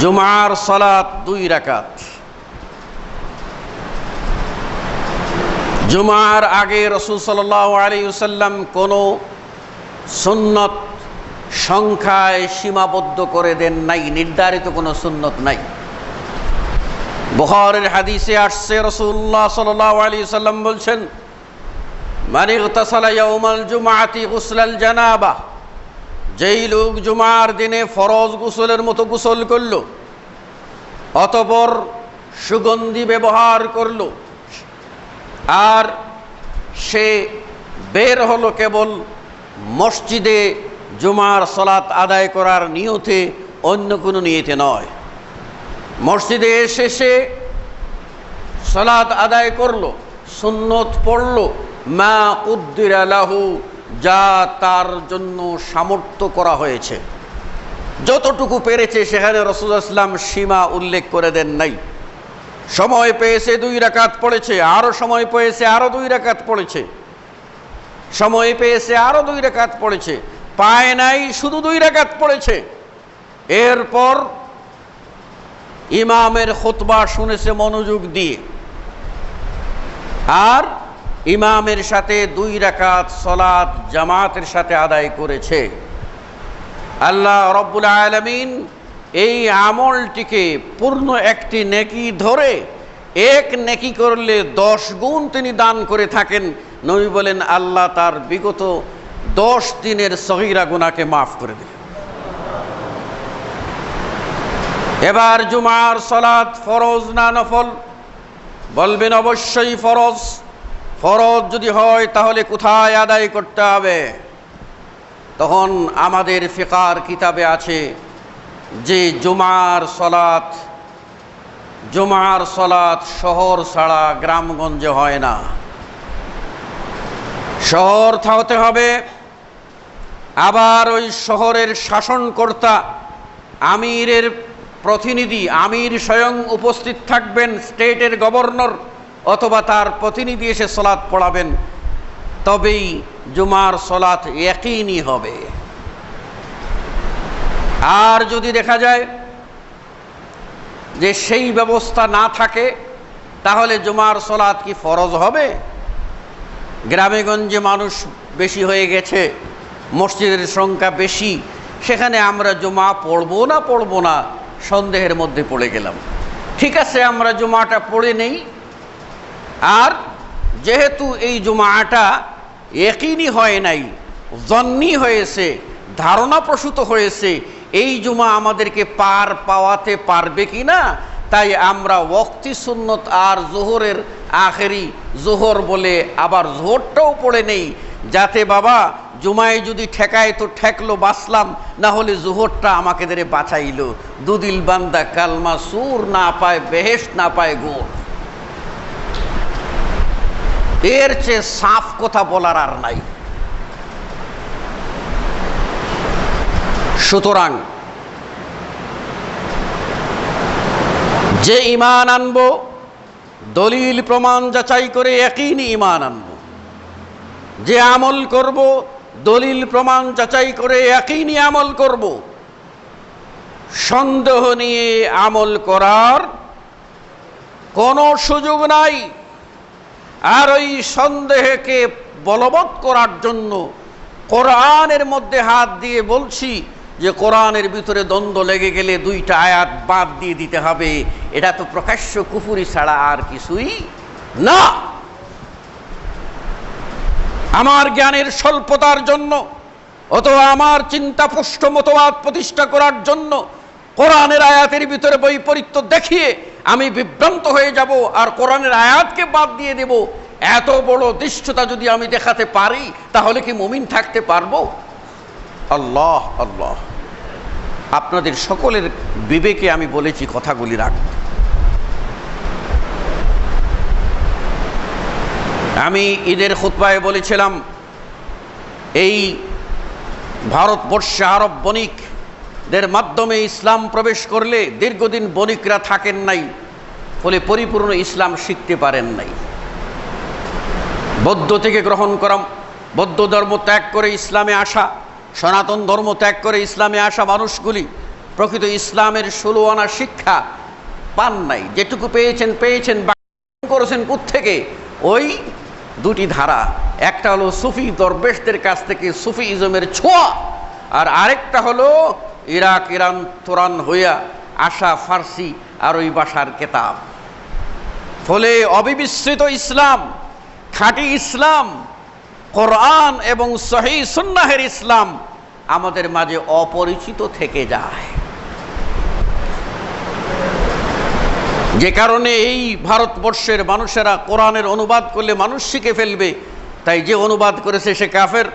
জুমার সালাত 2 রাকাত। জুমার আগে রাসূল সাল্লাল্লাহু আলাইহি ওয়াসাল্লাম কোনো সুন্নত সংখ্যায় সীমাবদ্ধ করে দেন নাই, নির্ধারিত কোনো সুন্নত নাই। বুখারীর হাদিসে আসছে রাসূলুল্লাহ সাল্লাল্লাহু আলাইহি ওয়াসাল্লাম বলছেন, মান ইগতাসালা ইয়াউমাল জুমআতি গুসলাল জানাবা, যেই লোক জুমার দিনে ফরজ গোসলের মতো গোসল করল, অতঃপর সুগন্ধি ব্যবহার করল, আর সে বের হলো কেবল মসজিদে জুমার সালাত আদায় করার নিয়তে, অন্য কোনো নিয়তে নয়। মসজিদে এসে সে সালাত আদায় করলো, সুন্নত পড়ল, মা কুদ্দিরা লাহু, যা তার জন্য সামর্থ্য করা হয়েছে, যতটুকু পেরেছে। সেখানে রাসূলুল্লাহ সাল্লাল্লাহু আলাইহি ওয়াসাল্লাম সীমা উল্লেখ করে দেন নাই। সময় পেয়েছে 2 রাকাত পড়েছে, আরো সময় পেয়েছে আরো 2 রাকাত পড়েছে, সময় পেয়েছে আরো 2 রাকাত পড়েছে, পায় নাই শুধু 2 রাকাত পড়েছে। এরপর ইমামের খুতবা শুনেছে মনোযোগ দিয়ে, আর ইমামের সাথে 2 রাকাত সালাত জামাতের সাথে আদায় করেছে। আল্লাহ রাব্বুল আলামিন এই আমলটিকে পূর্ণ একটি নেকি ধরে, এক নেকি করলে 10 গুণ তিনি দান করে থাকেন। নবী বলেন, আল্লাহ তার বিগত 10 দিনের সগীরা গুনাহকে মাফ করে দেন। এবার জুমার সালাত ফরজ না নফল? বলবেন অবশ্যই ফরজ। ফরজ যদি হয় তাহলে কোথায় আদায় করতে হবে? তখন আমাদের ফিকার কিতাবে আছে যে জুমার সালাত শহর ছাড়া গ্রামগঞ্জে হয় না, শহর হতে হবে। আবার ওই শহরের শাসনকর্তা, আমিরের প্রতিনিধি, আমির স্বয়ং উপস্থিত থাকবেন, স্টেটের গভর্নর অথবা তার প্রতিনিধি এসে সালাত পড়াবেন, তবেই জুমার সালাত ইয়াকিনি হবে। আর যদি দেখা যায় যে সেই ব্যবস্থা না থাকে, তাহলে জুমার সালাত কি ফরজ হবে? গ্রামে গঞ্জে মানুষ বেশি হয়ে গেছে, মসজিদের সংখ্যা বেশি, সেখানে আমরা জুমা পড়বো না সন্দেহের মধ্যে পড়ে গেলাম। ঠিক আছে, আমরা জুমাটা পড়ে নেই। আর যেহেতু এই জুমাটা ইয়াকিনি হয় নাই, জন্নি হয়েছে, ধারণা প্রসূত হয়েছে, এই জুমা আমাদেরকে পার পাওয়াতে পারবে কি না, তাই আমরা ওয়াক্তি সুন্নত আর জোহরের আখেরি জোহর বলে আবার জোহরটাও পড়ে নেই, যাতে বাবা জুমায় যদি ঠেকায় তো ঠেকলো, বাঁচলাম, না হলে জোহরটা আমাকে ধরে বাঁচাইলো। দুদিল বান্দা কালমা সুর না পায়, বেহেশত না পায় গোর। এর চেয়ে সাফ কথা বলার আর নাই। সুতরাং যে ঈমান আনবো, দলিল প্রমাণ যাচাই করে ইয়াকিনি ঈমান আনবো, যে আমল করব, দলিল প্রমাণ যাচাই করে ইয়াকিনি আমল করব। সন্দেহ নিয়ে আমল করার কোনো সুযোগ নাই। আর ওই সন্দেহকে বলবৎ করার জন্য কোরআনের মধ্যে হাত দিয়ে বলছি যে কোরআনের ভিতরে দ্বন্দ্ব লেগে গেলে 2টা আয়াত বাদ দিয়ে দিতে হবে, এটা তো প্রকাশ্য কুফরি ছাড়া আর কিছুই না। আমার জ্ঞানের স্বল্পতার জন্য অথবা আমার চিন্তাপুষ্ট মতবাদ প্রতিষ্ঠা করার জন্য কোরআনের আয়াতের ভিতরে বৈপরীত্য দেখিয়ে আমি বিভ্রান্ত হয়ে যাব আর কোরআনের আয়াতকে বাদ দিয়ে দেব, এত বড় দৃষ্টতা যদি আমি দেখাতে পারি, তাহলে কি মুমিন থাকতে পারবো? আল্লাহ আল্লাহ, আপনাদের সকলের বিবেকে আমি বলেছি কথাগুলি রাখতে। আমি ঈদের খুতবায় বলেছিলাম, এই ভারতবর্ষে আরব বণিকদের মাধ্যমে ইসলাম প্রবেশ করলে দীর্ঘদিন বণিকরা থাকেন নাই, ফলে পরিপূর্ণ ইসলাম শিখতে পারেন নাই। বৌদ্ধ থেকে গ্রহণ করা, বৌদ্ধ ধর্ম ত্যাগ করে ইসলামে আসা, সনাতন ধর্ম ত্যাগ করে ইসলামে আসা মানুষগুলি প্রকৃত ইসলামের 16 আনা শিক্ষা পান নাই। যেটুকু পেয়েছেন করেছেন কোত্থেকে? ওই দুটি ধারা, একটা হলো সুফি দরবেশদের কাছ থেকে সুফি ইজমের ছোঁয়া, আর আরেকটা হলো ইরাক ইরান তুরান হইয়া আসা ফার্সি আর ওই ভাষার কেতাব। ফলে অবিমিশ্রিত ইসলাম, খাঁটি ইসলাম, কোরআন এবং সহিহ সুন্নাহের ইসলাম আমাদের মাঝে অপরিচিত থেকে যায়। যে কারণে এই ভারতবর্ষের মানুষেরা কোরআনের অনুবাদ করলে মানুষ শিখে ফেলবে, তাই যে অনুবাদ করেছে সে কাফের।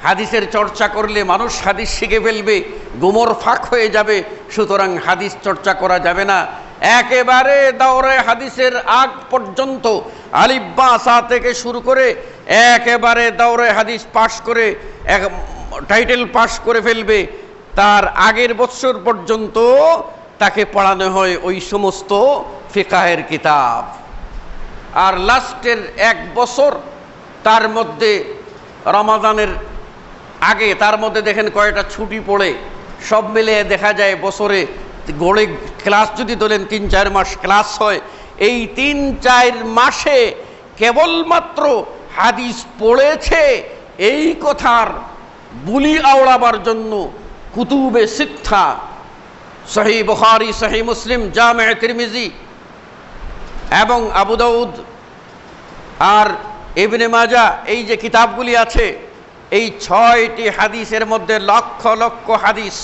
হাদিসের চর্চা করলে মানুষ হাদিস শিখে ফেলবে, গুমর ফাঁক হয়ে যাবে, সুতরাং হাদিস চর্চা করা যাবে না। একেবারে দাওরে হাদিসের আগ পর্যন্ত আলিফ বা সা থেকে শুরু করে একেবারে দাওরে হাদিস পাশ করে টাইটেল পাশ করে ফেলবে, তার আগের বছর পর্যন্ত তাকে পড়ানো হয় ওই সমস্ত ফিকাহের কিতাব। আর লাস্টের 1 বছর তার মধ্যে রমাদানের আগে তার মধ্যে দেখেন কয়টা ছুটি পড়ে, সব মিলিয়ে দেখা যায় বছরে গড়ে ক্লাস যদি ধরেন 3-4 মাস ক্লাস হয়, এই 3-4 মাসে কেবলমাত্র হাদিস পড়েছে এই কথার বুলি আওড়াবার জন্য কুতুবে সিত্তা, সহিহ বুখারী, সহিহ মুসলিম, জামে তিরমিজি এবং আবু দাউদ আর ইবনে মাজাহ, এই যে কিতাবগুলি আছে, এই 6টি হাদিসের মধ্যে লক্ষ লক্ষ হাদিস।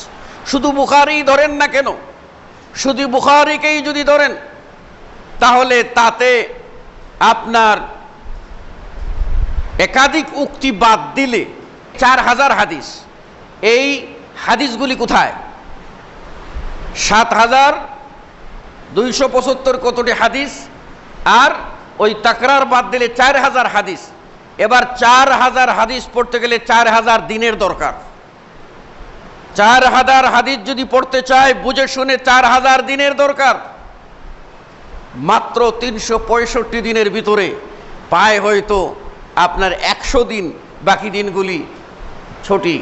শুধু বুখারী ধরেন না কেন, শুধু বুখারীকেই যদি ধরেন তাহলে তাতে আপনার একাধিক উক্তি বাদ দিলে 4000 হাদিস। এই হাদিসগুলি কোথায়? 7275 কতটি হাদিস, আর ওই তাকরার বাদ দিলে 4000 হাদিস। এবার 4000 হাদিস পড়তে গেলে 4000 দিনের দরকার। 4000 হাদিস যদি পড়তে চায় বুঝে শুনে 4000 দিনের দরকার। মাত্র 365 দিনের ভিতরে পায় হয়তো আপনার 100 দিন, বাকি দিনগুলি ছুটি,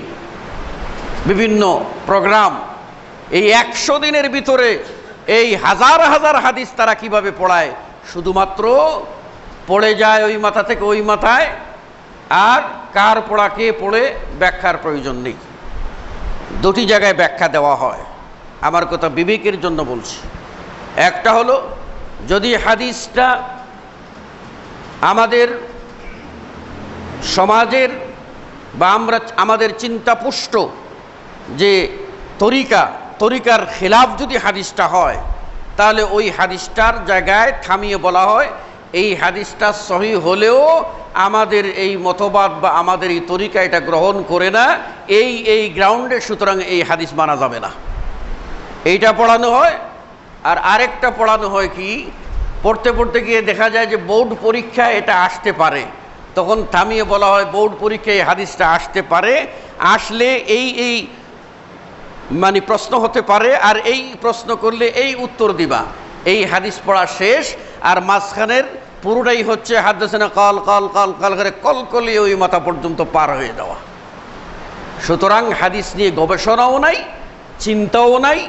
বিভিন্ন প্রোগ্রাম। এই 100 দিনের ভিতরে এই হাজার হাজার হাদিস তারা কিভাবে পড়ায়? শুধুমাত্র পড়ে যায় ওই মাথা থেকে ওই মাথায়, আর কার পড়া কে পড়ে ব্যাখ্যার প্রয়োজন নেই। দুটি জায়গায় ব্যাখ্যা দেওয়া হয়, আমার কথা বিবেকের জন্য বলছি। একটা হলো যদি হাদিসটা আমাদের সমাজের বা আমাদের চিন্তাপুষ্ট যে তরিকার খেলাফ যদি হাদিসটা হয়, তাহলে ওই হাদিসটার জায়গায় থামিয়ে বলা হয় এই হাদিসটা সহিহ হলেও আমাদের এই মতবাদ বা আমাদের এই তরিকা এটা গ্রহণ করে না, এই গ্রাউন্ডে, সুতরাং এই হাদিস মানা যাবে না, এইটা পড়ানো হয়। আর আরেকটা পড়ানো হয় কি, পড়তে পড়তে গিয়ে দেখা যায় যে বোর্ড পরীক্ষায় এটা আসতে পারে, তখন থামিয়ে বলা হয় বোর্ড পরীক্ষায় এই হাদিসটা আসতে পারে, আসলে এই মানে প্রশ্ন হতে পারে, আর এই প্রশ্ন করলে এই উত্তর দিবা। এই হাদিস পড়া শেষ, আর মাঝখানের পুরোটাই হচ্ছে হাদিসনা কাল কাল কাল কাল করে কলকলিয়ে ওই মাথা পর্যন্ত পার হয়ে যাওয়া। সুতরাং হাদিস নিয়ে গবেষণাও নাই, চিন্তাও নাই।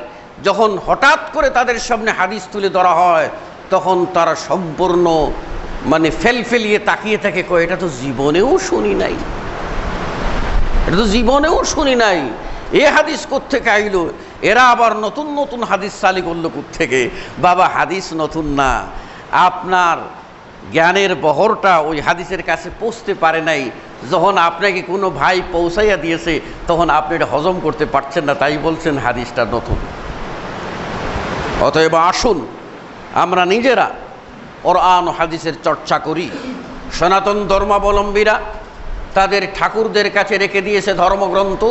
যখন হঠাৎ করে তাদের সামনে হাদিস তুলে ধরা হয়, তখন তারা সম্পূর্ণ মানে ফেলফেলিয়ে তাকিয়ে থাকে, কয় এটা তো জীবনেও শুনি নাই, এটা তো জীবনেও শুনি নাই, এ হাদিস কোত্থেকে আইলো? এরা আবার নতুন নতুন হাদিস চালি করলো কোত্থেকে? বাবা, হাদিস নতুন না, আপনার জ্ঞানের বহরটা ওই হাদিসের কাছে পৌঁছতে পারে নাই। যখন আপনাকে কোনো ভাই পৌঁছাইয়া দিয়েছে, তখন আপনি এটা হজম করতে পারছেন না, তাই বলছেন হাদিসটা নতুন। অতএব আসুন আমরা নিজেরা কোরআন ও হাদিসের চর্চা করি। সনাতন ধর্মাবলম্বীরা তাদের ঠাকুরদের কাছে রেখে দিয়েছে ধর্মগ্রন্থ,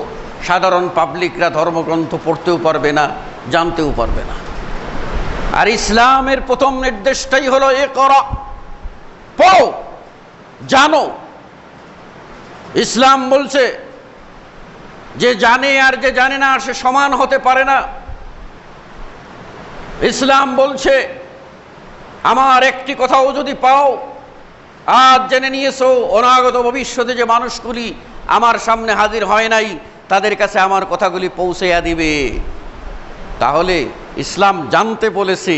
সাধারণ পাবলিকরা ধর্মগ্রন্থ পড়তেও পারবে না, জানতেও পারবে না। আর ইসলামের প্রথম নির্দেশটাই হলো ইকরা, পড়ো, জানো। ইসলাম বলছে যে জানে আর যে জানে না সে সমান হতে পারে না। ইসলাম বলছে আমার একটি কথাও যদি পাও, আজ জেনে নিয়েছো, অনাগত ভবিষ্যতে যে মানুষগুলি আমার সামনে হাজির হয় নাই, তাদের কাছে আমার কথাগুলি পৌঁছাইয়া দিবে। তাহলে ইসলাম জানতে বলেছে,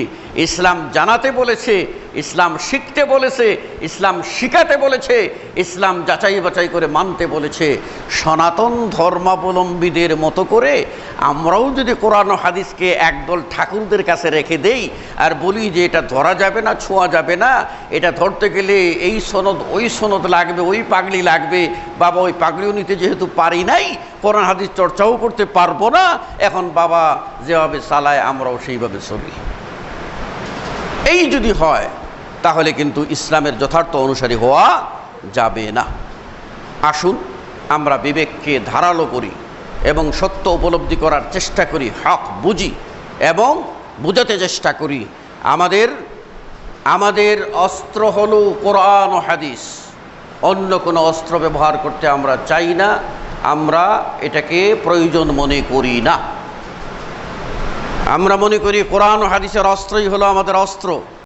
ইসলাম জানাতে বলেছে, ইসলাম শিখতে বলেছে, ইসলাম শিখাতে বলেছে, ইসলাম যাচাই বাছাই করে মানতে বলেছে। সনাতন ধর্মাবলম্বীদের মতো করে আমরাও যদি কোরআন ও হাদিসকে একদল ঠাকুরদের কাছে রেখে দেই আর বলি যে এটা ধরা যাবে না, ছোঁয়া যাবে না, এটা ধরতে গেলে এই সনদ ওই সনদ লাগবে, ওই পাগড়ি লাগবে, বাবা ওই পাগড়িও নিতে যেহেতু পারি নাই, কোরআন হাদিস চর্চাও করতে পারবো না, এখন বাবা যেভাবে চালায় আমরাও সেইভাবে চলি, এই যদি হয় তাহলে কিন্তু ইসলামের যথার্থ অনুসারী হওয়া যাবে না। আসুন আমরা বিবেককে ধারালো করি এবং সত্য উপলব্ধি করার চেষ্টা করি, হক বুঝি এবং বুঝাতে চেষ্টা করি। আমাদের অস্ত্র হলো কোরআন ও হাদিস, অন্য কোনো অস্ত্র ব্যবহার করতে আমরা চাই না, আমরা এটাকে প্রয়োজন মনে করি না। আমরা মনে করি কোরআন ও হাদিসের অস্ত্রই হলো আমাদের অস্ত্র।